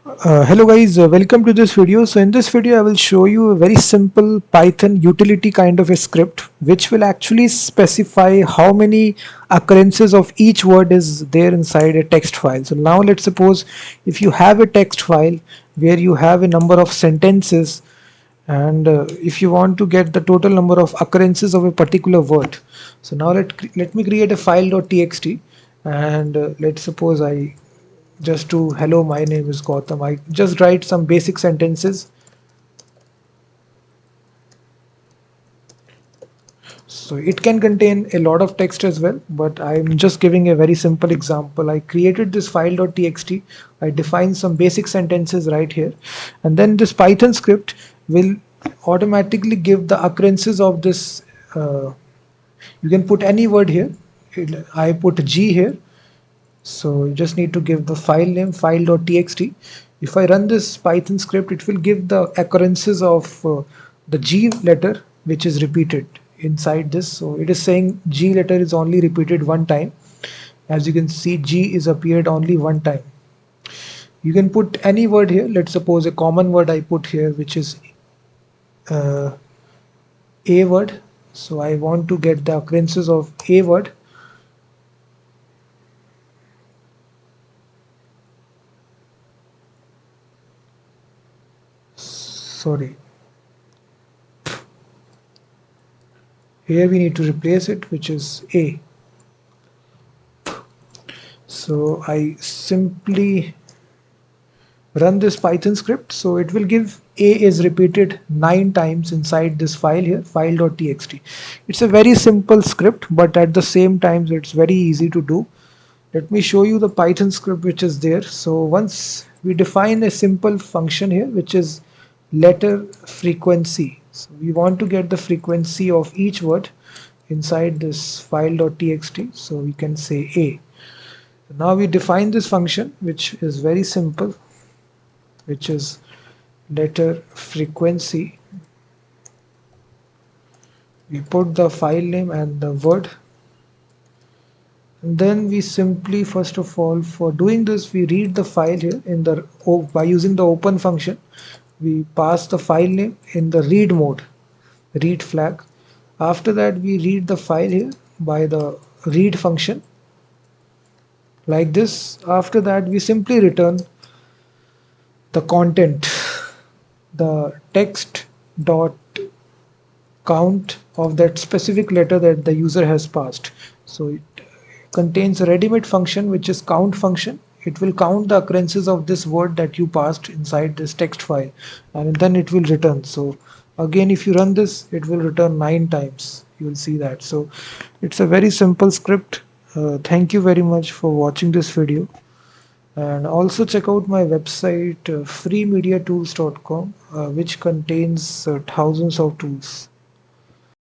Hello guys, welcome to this video. So in this video I will show you a very simple Python utility kind of a script which will actually specify how many occurrences of each word is there inside a text file. So now let's suppose if you have a text file where you have a number of sentences, and if you want to get the total number of occurrences of a particular word. So now let me create a file.txt, and let's suppose I just do hello, my name is Gautam. I just write some basic sentences. So it can contain a lot of text as well, but I'm just giving a very simple example. I created this file.txt. I defined some basic sentences right here, and then this Python script will automatically give the occurrences of this. You can put any word here. I put G here. So you just need to give the file name file.txt. If I run this Python script, it will give the occurrences of the G letter which is repeated inside this. So it is saying G letter is only repeated one time. As you can see, G is appeared only one time. You can put any word here. Let's suppose a common word I put here, which is uh, A word. So I want to get the occurrences of A word. Sorry. Here we need to replace it, which is A. So I simply run this Python script. So it will give A is repeated 9 times inside this file here, file.txt. It's a very simple script, but at the same time, it's very easy to do. Let me show you the Python script which is there. So once we define a simple function here, which is letter frequency. So we want to get the frequency of each word inside this file.txt. So we can say A. Now we define this function, which is very simple, which is letter frequency. We put the file name and the word, and then we simply, first of all, for doing this, we read the file here in the by using the open function. We pass the file name in the read mode, read flag. After that, we read the file here by the read function like this. After that, we simply return the content, the text dot count of that specific letter that the user has passed. So it contains a ready-made function which is count function. It will count the occurrences of this word that you passed inside this text file, and then it will return. So again, if you run this, it will return 9 times. You will see that. So it's a very simple script. Thank you very much for watching this video, and also check out my website freemediatools.com, which contains thousands of tools.